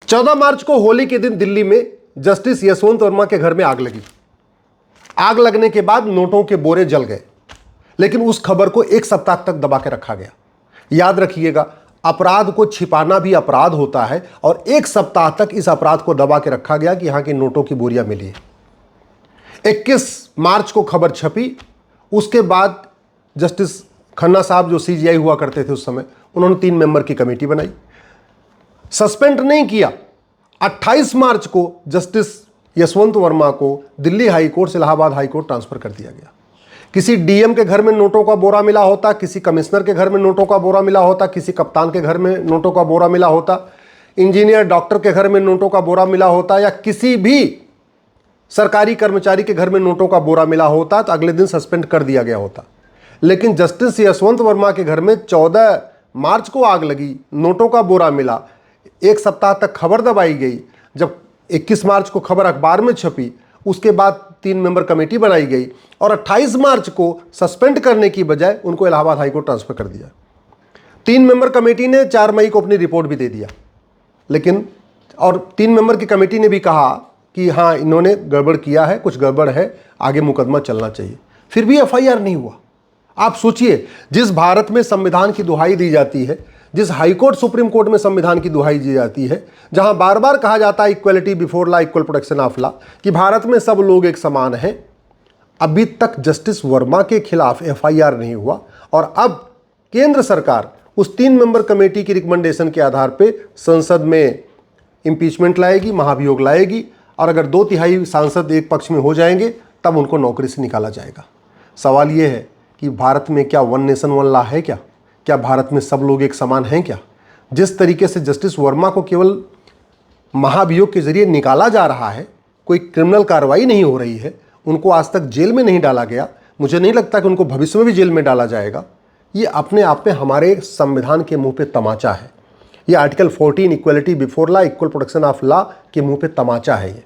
14 मार्च को होली के दिन दिल्ली में जस्टिस यशवंत वर्मा के घर में आग लगी। आग लगने के बाद नोटों के बोरे जल गए, लेकिन उस खबर को एक सप्ताह तक दबा के रखा गया। याद रखिएगा, अपराध को छिपाना भी अपराध होता है और एक सप्ताह तक इस अपराध को दबा के रखा गया कि यहां की नोटों की बोरियां मिली है। 21 मार्च को खबर छपी। उसके बाद जस्टिस खन्ना साहब जो सीजीआई हुआ करते थे उस समय, उन्होंने 3 मेंबर की कमेटी बनाई। सस्पेंड नहीं किया। 28 मार्च को जस्टिस यशवंत वर्मा को दिल्ली हाई कोर्ट से इलाहाबाद हाई कोर्ट ट्रांसफर कर दिया गया। किसी डीएम के घर में नोटों का बोरा मिला होता, किसी कमिश्नर के घर में नोटों का बोरा मिला होता, किसी कप्तान के घर में नोटों का बोरा मिला होता, इंजीनियर डॉक्टर के घर में नोटों का बोरा मिला होता, या किसी भी सरकारी कर्मचारी के घर में नोटों का बोरा मिला होता, तो अगले दिन सस्पेंड कर दिया गया होता। लेकिन जस्टिस यशवंत वर्मा के घर में 14 मार्च को आग लगी, नोटों का बोरा मिला, एक सप्ताह तक खबर दबाई गई। जब 21 मार्च को खबर अखबार में छपी, उसके बाद 3 मेंबर कमेटी बनाई गई और 28 मार्च को सस्पेंड करने की बजाय उनको इलाहाबाद हाईकोर्ट ट्रांसफर कर दिया। 3 मेंबर कमेटी ने 4 मई को अपनी रिपोर्ट भी दे दिया, लेकिन और 3 मेंबर की कमेटी ने भी कहा कि हाँ, इन्होंने गड़बड़ किया है, कुछ गड़बड़ है, आगे मुकदमा चलना चाहिए। फिर भी एफआईआर नहीं हुआ। आप सोचिए, जिस भारत में संविधान की दुहाई दी जाती है, जिस हाईकोर्ट सुप्रीम कोर्ट में संविधान की दुहाई दी जाती है, जहां बार बार कहा जाता है equality before law, equal protection of law, कि भारत में सब लोग एक समान हैं, अभी तक जस्टिस वर्मा के खिलाफ एफआईआर नहीं हुआ। और अब केंद्र सरकार उस 3 मेंबर कमेटी की रिकमेंडेशन के आधार पर संसद में इंपीचमेंट लाएगी, महाभियोग लाएगी, और अगर 2/3 सांसद एक पक्ष में हो जाएंगे तब उनको नौकरी से निकाला जाएगा। सवाल यह है कि भारत में क्या वन नेशन वन लॉ है? क्या भारत में सब लोग एक समान हैं? क्या जिस तरीके से जस्टिस वर्मा को केवल महाभियोग के जरिए निकाला जा रहा है, कोई क्रिमिनल कार्रवाई नहीं हो रही है, उनको आज तक जेल में नहीं डाला गया, मुझे नहीं लगता कि उनको भविष्य में भी जेल में डाला जाएगा। ये अपने आप में हमारे संविधान के मुंह पे तमाचा है। ये article 14 equality before law, equal protection of law के मुंह पे तमाचा है। ये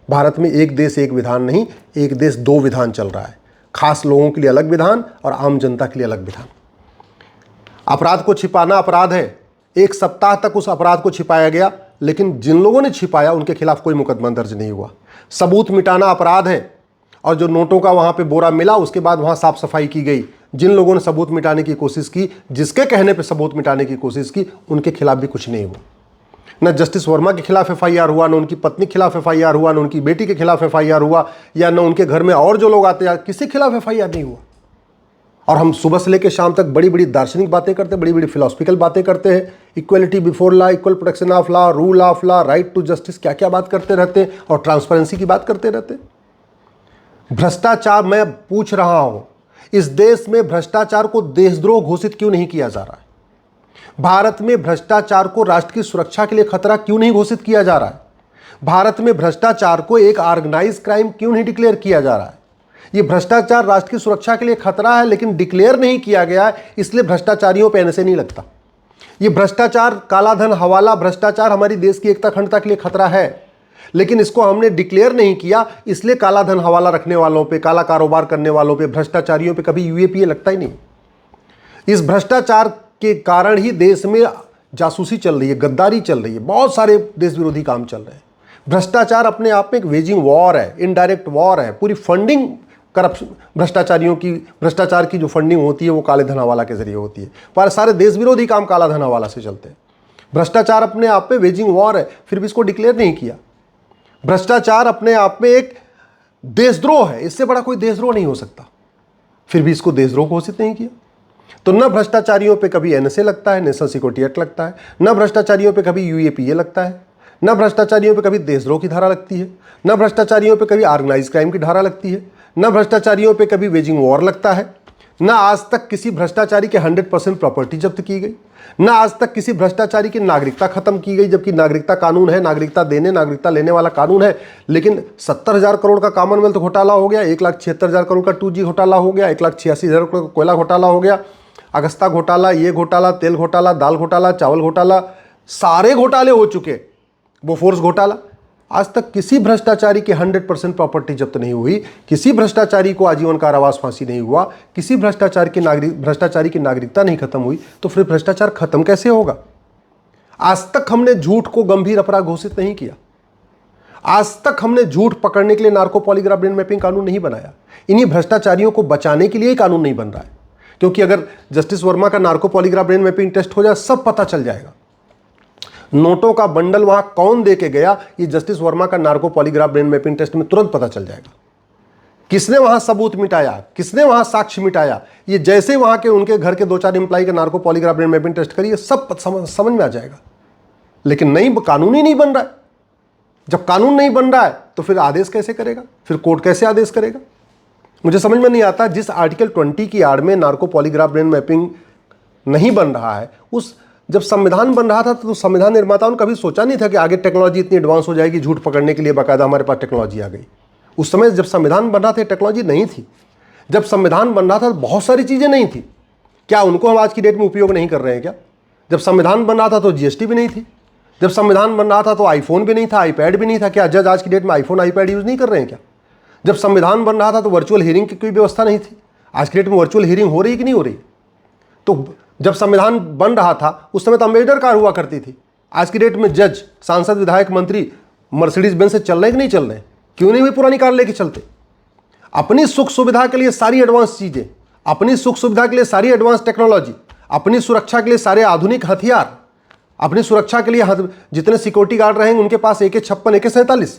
भारत में एक देश एक विधान नहीं, एक देश 2 विधान चल रहा है। खास लोगों के लिए अलग विधान और आम जनता के लिए अलग विधान। अपराध को छिपाना अपराध है। एक सप्ताह तक उस अपराध को छिपाया गया, लेकिन जिन लोगों ने छिपाया उनके खिलाफ कोई मुकदमा दर्ज नहीं हुआ। सबूत मिटाना अपराध है। और जो नोटों का वहां पे बोरा मिला, उसके बाद वहां साफ सफाई की गई। जिन लोगों ने सबूत मिटाने की कोशिश की, जिसके कहने पे सबूत मिटाने की कोशिश की, उनके खिलाफ भी कुछ नहीं हुआ। न जस्टिस वर्मा के खिलाफ एफआईआर हुआ, न उनकी पत्नी के खिलाफ एफआईआर हुआ, न उनकी बेटी के खिलाफ एफआईआर हुआ, या न उनके घर में और जो लोग आते हैं, किसी के खिलाफ एफआईआर नहीं हुआ। और हम सुबह से लेकर शाम तक बड़ी बड़ी दार्शनिक बातें करते हैं, बड़ी बड़ी फिलोसफिकल बातें करते हैं, equality before law, equal protection of law, rule of law, right to justice, क्या क्या बात करते रहते हैं, और ट्रांसपेरेंसी की बात करते रहते हैं। भ्रष्टाचार, मैं पूछ रहा हूं, इस देश में भ्रष्टाचार को देशद्रोह घोषित क्यों नहीं किया जा रहा है? भारत में भ्रष्टाचार को राष्ट्र की सुरक्षा के लिए खतरा क्यों नहीं घोषित किया जा रहा है? भारत में भ्रष्टाचार को एक ऑर्गेनाइज्ड क्राइम क्यों नहीं डिक्लेयर किया जा रहा है? ये भ्रष्टाचार राष्ट्र की सुरक्षा के लिए खतरा है, लेकिन डिक्लेयर नहीं किया गया है, इसलिए भ्रष्टाचारियों पे एनएसए नहीं लगता। ये भ्रष्टाचार, कालाधन, हवाला भ्रष्टाचार हमारी देश की एकता अखंडता के लिए खतरा है, लेकिन इसको हमने डिक्लेयर नहीं किया, इसलिए कालाधन हवाला रखने वालों पे, काला कारोबार करने वालों पे, भ्रष्टाचारियों पे कभी यूएपीए लगता ही नहीं। इस भ्रष्टाचार के कारण ही देश में जासूसी चल रही है, गद्दारी चल रही है, बहुत सारे देश विरोधी काम चल रहे हैं। भ्रष्टाचार अपने आप में एक वेजिंग वॉर है, इनडायरेक्ट वॉर है। पूरी फंडिंग करप्शन, भ्रष्टाचार की जो फंडिंग होती है वो काले धन हवाला के जरिए होती है। पर सारे देश विरोधी काम काला धन हवाला से चलते हैं। भ्रष्टाचार अपने आप में वेजिंग वॉर है, फिर भी इसको डिक्लेयर नहीं किया। भ्रष्टाचार अपने आप में एक देशद्रोह है, इससे बड़ा कोई देशद्रोह नहीं हो सकता, फिर भी इसको देशद्रोह घोषित नहीं किया। तो न भ्रष्टाचारियों पे कभी एनएसए लगता है, नेशनल सिक्योरिटी एक्ट लगता है, न भ्रष्टाचारियों पे कभी यूएपीए लगता है, न भ्रष्टाचारियों पे कभी देशद्रोह की धारा लगती है, न भ्रष्टाचारियों पे कभी ऑर्गेनाइज्ड क्राइम की धारा लगती है, न भ्रष्टाचारियों पे कभी वेजिंग वॉर लगता है, न आज तक किसी भ्रष्टाचारी के 100% प्रॉपर्टी जब्त की गई, न आज तक किसी भ्रष्टाचारी की नागरिकता खत्म की गई, जबकि नागरिकता कानून है, नागरिकता देने नागरिकता लेने वाला कानून है। लेकिन 70,000 करोड़ का कॉमनवेल्थ घोटाला हो गया, 1,76,000 करोड़ का 2G घोटाला हो गया, 1,86,000 करोड़ का कोयला घोटाला हो गया, अगस्ता घोटाला, ये घोटाला, तेल घोटाला, दाल घोटाला, चावल घोटाला, सारे घोटाले हो चुके। बोफोर्स घोटाला, आज तक किसी भ्रष्टाचारी की 100% प्रॉपर्टी जब्त नहीं हुई, किसी भ्रष्टाचारी को आजीवन कारावास फांसी नहीं हुआ, किसी भ्रष्टाचारी की नागरिकता नहीं खत्म हुई, तो फिर भ्रष्टाचार खत्म कैसे होगा? आज तक हमने झूठ को गंभीर अपराध घोषित नहीं किया। आज तक हमने झूठ पकड़ने के लिए नार्को पॉलीग्राफ ब्रेन मैपिंग कानून नहीं बनाया। इन्हीं भ्रष्टाचारियों को बचाने के लिए ही कानून नहीं बन रहा है, क्योंकि अगर जस्टिस वर्मा का narco polygraph brain mapping test हो जाए, सब पता चल जाएगा। नोटों का बंडल वहां कौन दे के गया, ये जस्टिस वर्मा का narco polygraph brain mapping test में तुरंत पता चल जाएगा। किसने वहां सबूत मिटाया, किसने वहां साक्ष्य मिटाया, ये जैसे वहां के उनके घर के 2-4 एम्प्लॉय का narco polygraph brain mapping test करिए, सब समझ में आ जाएगा। लेकिन नहीं, कानून ही नहीं बन रहा है। जब कानून नहीं बन रहा है तो फिर आदेश कैसे करेगा, फिर कोर्ट कैसे आदेश करेगा? मुझे समझ में नहीं आता। जिस आर्टिकल 20 की आड़ में नार्को पॉलीग्राफ ब्रेन मैपिंग नहीं बन रहा है, उस जब संविधान बन रहा था तो संविधान निर्माताओं ने कभी सोचा नहीं था कि आगे टेक्नोलॉजी इतनी एडवांस हो जाएगी, झूठ पकड़ने के लिए बाकायदा हमारे पास टेक्नोलॉजी आ गई। उस समय जब संविधान बन रहा था टेक्नोलॉजी नहीं थी। जब संविधान बन रहा था बहुत सारी चीज़ें नहीं थी। क्या उनको हम आज की डेट में उपयोग नहीं कर रहे हैं क्या? जब संविधान बन रहा था तो जीएसटी भी नहीं थी। जब संविधान बन रहा था तो आईफोन भी नहीं था, आईपैड भी नहीं था। क्या जज आज की डेट में आईफोन आईपैड यूज़ नहीं कर रहे हैं क्या? जब संविधान बन रहा था तो वर्चुअल हियरिंग की कोई व्यवस्था नहीं थी। आज की डेट में वर्चुअल हियरिंग हो रही है कि नहीं हो रही? तो जब संविधान बन रहा था उस समय तो अम्बेडकर कार हुआ करती थी। आज की डेट में जज, सांसद, विधायक, मंत्री मर्सिडीज बेंज से चल रहे कि नहीं चल रहे? क्यों नहीं वे पुरानी कार लेके चलते? अपनी सुख सुविधा के लिए सारी एडवांस चीजें, अपनी सुख सुविधा के लिए सारी एडवांस टेक्नोलॉजी, अपनी सुरक्षा के लिए सारे आधुनिक हथियार, अपनी सुरक्षा के लिए जितने सिक्योरिटी गार्ड रहेंगे उनके पास AK-56, AK-47।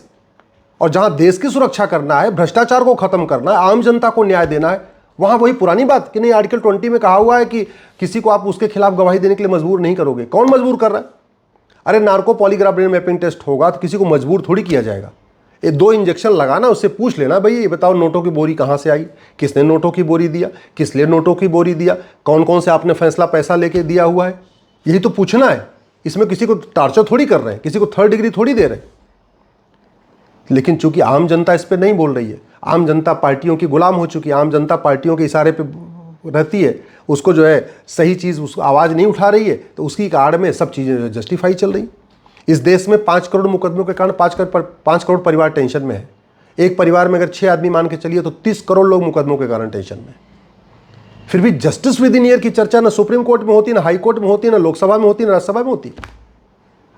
और जहां देश की सुरक्षा करना है, भ्रष्टाचार को खत्म करना है, आम जनता को न्याय देना है, वहां वही पुरानी बात कि नहीं आर्टिकल 20 में कहा हुआ है कि किसी को आप उसके खिलाफ गवाही देने के लिए मजबूर नहीं करोगे। कौन मजबूर कर रहा है? अरे narco polygraph brain mapping test होगा तो किसी को मजबूर थोड़ी किया जाएगा। ये 2 इंजेक्शन लगाना, उससे पूछ लेना, भाई ये बताओ नोटों की बोरी कहाँ से आई, किसने नोटों की बोरी दिया, किस लिए नोटों की बोरी दिया, कौन कौन से आपने फैसला पैसा लेके दिया हुआ है, यही तो पूछना है। इसमें किसी को टार्चर थोड़ी कर रहे हैं, किसी को 3rd डिग्री थोड़ी दे रहे हैं। लेकिन चूंकि आम जनता इस पर नहीं बोल रही है, आम जनता पार्टियों की गुलाम हो चुकी है, आम जनता पार्टियों के इशारे पे रहती है, उसको जो है सही चीज़ उसको आवाज़ नहीं उठा रही है, तो उसकी आड़ में सब चीज़ें जस्टिफाई चल रही। इस देश में 5 करोड़ मुकदमों के कारण 5 करोड़ परिवार टेंशन में है। एक परिवार में अगर 6 आदमी मान के चलिए तो 30 करोड़ लोग मुकदमों के कारण टेंशन में। फिर भी जस्टिस विद इन ईयर की चर्चा ना सुप्रीम कोर्ट में होती, ना हाई कोर्ट में होती, ना लोकसभा में होती, ना राज्यसभा में होती।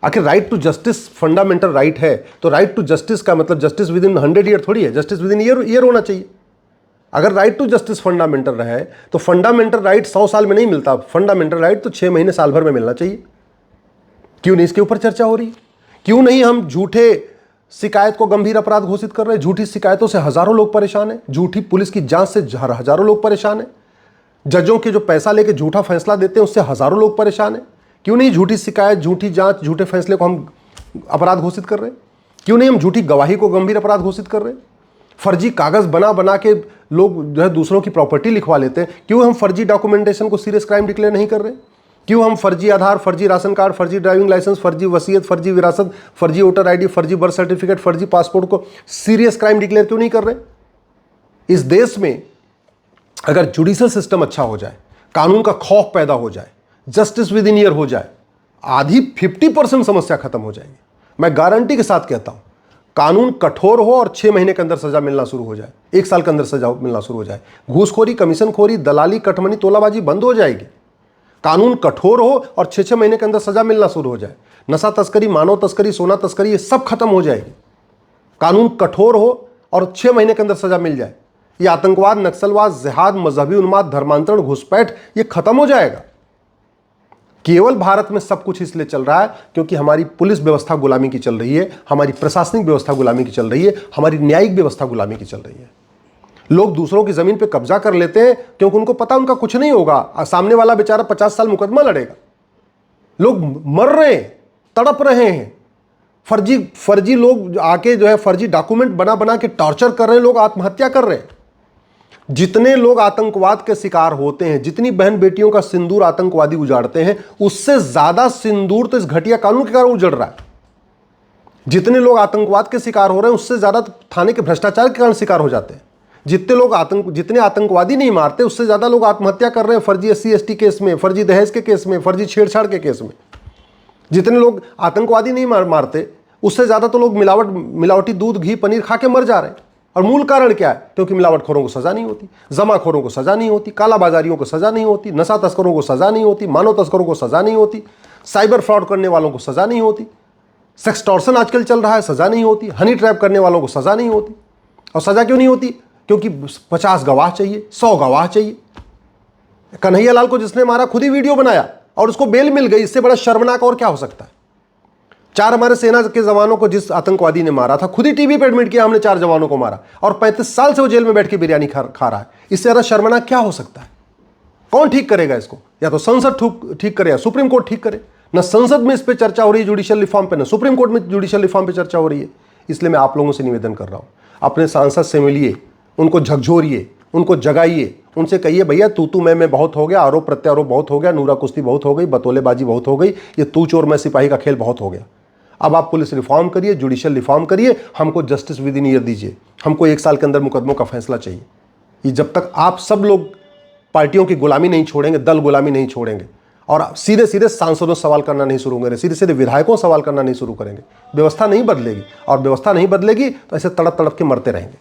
आखिर right to justice fundamental right है, तो राइट टू जस्टिस का मतलब जस्टिस विद इन 100 ईयर थोड़ी है, जस्टिस विद इन ईयर होना चाहिए। अगर राइट टू जस्टिस फंडामेंटल रहे तो फंडामेंटल राइट 100 साल में नहीं मिलता, फंडामेंटल राइट तो 6 महीने साल भर में मिलना चाहिए। क्यों नहीं इसके ऊपर चर्चा हो रही? क्यों नहीं हम झूठे शिकायत को गंभीर अपराध घोषित कर रहे हैं? झूठी शिकायतों से हजारों लोग परेशान हैं, झूठी पुलिस की जांच से हजारों लोग परेशान हैं, जजों के जो पैसा लेके झूठा फैसला देते हैं उससे हजारों लोग परेशान हैं। क्यों नहीं झूठी शिकायत, झूठी जांच, झूठे फैसले को हम अपराध घोषित कर रहे हैं? क्यों नहीं हम झूठी गवाही को गंभीर अपराध घोषित कर रहे हैं? फर्जी कागज बना बना के लोग जो है दूसरों की प्रॉपर्टी लिखवा लेते हैं, क्यों हम फर्जी डॉक्यूमेंटेशन को सीरियस क्राइम डिक्लेयर नहीं कर रहे? क्यों हम फर्जी आधार, फर्जी राशन कार्ड, फर्जी ड्राइविंग लाइसेंस, फर्जी वसीयत, फर्जी विरासत, फर्जी वोटर आईडी, फर्जी बर्थ सर्टिफिकेट, फर्जी पासपोर्ट को सीरियस क्राइम डिक्लेयर क्यों नहीं कर रहे? इस देश में अगर जुडिशियल सिस्टम अच्छा हो जाए, कानून का खौफ पैदा हो जाए, जस्टिस विद इन ईयर हो जाए, आधी 50% समस्या खत्म हो जाएगी। मैं गारंटी के साथ कहता हूं, कानून कठोर हो और 6 महीने के अंदर सजा मिलना शुरू हो जाए, 1 साल के अंदर सजा मिलना शुरू हो जाए, घूसखोरी, कमीशनखोरी, दलाली, कटमनी, तोलाबाजी बंद हो जाएगी। कानून कठोर हो और 6-6 महीने के अंदर सजा मिलना शुरू हो जाए, नशा तस्करी, मानव तस्करी, सोना तस्करी, ये सब खत्म हो जाएगी। कानून कठोर हो और 6 महीने के अंदर सजा मिल जाए, ये आतंकवाद, नक्सलवाद, जिहाद, मजहबी उन्माद, धर्मांतरण, घुसपैठ, ये खत्म हो जाएगा। केवल भारत में सब कुछ इसलिए चल रहा है क्योंकि हमारी पुलिस व्यवस्था गुलामी की चल रही है, हमारी प्रशासनिक व्यवस्था गुलामी की चल रही है, हमारी न्यायिक व्यवस्था गुलामी की चल रही है। लोग दूसरों की जमीन पे कब्जा कर लेते हैं क्योंकि उनको पता उनका कुछ नहीं होगा, सामने वाला बेचारा 50 साल मुकदमा लड़ेगा। लोग मर रहे हैं, तड़प रहे हैं, फर्जी लोग आके जो है फर्जी डॉक्यूमेंट बना बना के टॉर्चर कर रहे हैं, लोग आत्महत्या कर रहे हैं। जितने लोग आतंकवाद के शिकार होते हैं, जितनी बहन बेटियों का सिंदूर आतंकवादी उजाड़ते हैं, उससे ज्यादा सिंदूर तो इस घटिया कानून के कारण उजड़ रहा है। जितने लोग आतंकवाद के शिकार हो रहे हैं उससे ज्यादा थाने के भ्रष्टाचार के कारण शिकार हो जाते हैं। जितने आतंकवादी नहीं मारते उससे ज्यादा लोग आत्महत्या कर रहे हैं फर्जी SC/ST केस में, फर्जी दहेज के केस में, फर्जी छेड़छाड़ के केस में। जितने लोग आतंकवादी नहीं मारते उससे ज्यादा तो लोग मिलावटी दूध, घी, पनीर खा के मर जा रहे हैं। और मूल कारण क्या है? क्योंकि मिलावटखोरों को सजा नहीं होती, जमाखोरों को सजा नहीं होती, कालाबाजारियों को सजा नहीं होती, नशा तस्करों को सजा नहीं होती, मानव तस्करों को सजा नहीं होती, साइबर फ्रॉड करने वालों को सज़ा नहीं होती, सेक्सटॉर्शन आजकल चल रहा है, सज़ा नहीं होती, हनी ट्रैप करने वालों को सज़ा नहीं होती। और सज़ा क्यों नहीं होती? क्योंकि 50 गवाह चाहिए, 100 गवाह चाहिए। कन्हैया लाल को जिसने मारा खुद ही वीडियो बनाया और उसको बेल मिल गई, इससे बड़ा शर्मनाक और क्या हो सकता है? 4 हमारे सेना के जवानों को जिस आतंकवादी ने मारा था, खुद ही टीवी पे एडमिट किया, हमने 4 जवानों को मारा, और 35 साल से वो जेल में बैठ के बिरयानी खा रहा है। इससे ज़्यादा शर्मनाक क्या हो सकता है? कौन ठीक करेगा इसको? या तो संसद ठीक करे या सुप्रीम कोर्ट ठीक करे। ना संसद में इस पर चर्चा हो रही है जुडिशियल रिफॉर्म पे, ना सुप्रीम कोर्ट में जुडिशियल रिफॉर्म पे चर्चा हो रही है। इसलिए मैं आप लोगों से निवेदन कर रहा हूं, अपने सांसद से मिलिए, उनको झकझोरिए, उनको जगाइए, उनसे कहिए भैया तू मैं बहुत हो गया, आरोप प्रत्यारोप बहुत हो गया, नूरा कुश्ती बहुत हो गई, बतौलेबाजी बहुत हो गई, ये तू चोर मैं सिपाही का खेल बहुत हो गया। अब आप पुलिस रिफॉर्म करिए, जुडिशियल रिफॉर्म करिए, हमको जस्टिस विद इन ईयर दीजिए, हमको 1 साल के अंदर मुकदमों का फैसला चाहिए। ये जब तक आप सब लोग पार्टियों की गुलामी नहीं छोड़ेंगे, दल गुलामी नहीं छोड़ेंगे, और सीधे सीधे सांसदों सवाल करना नहीं शुरू करेंगे, सीधे सीधे विधायकों सवाल करना नहीं शुरू करेंगे, व्यवस्था नहीं बदलेगी। और व्यवस्था नहीं बदलेगी तो ऐसे तड़प तड़प के मरते रहेंगे।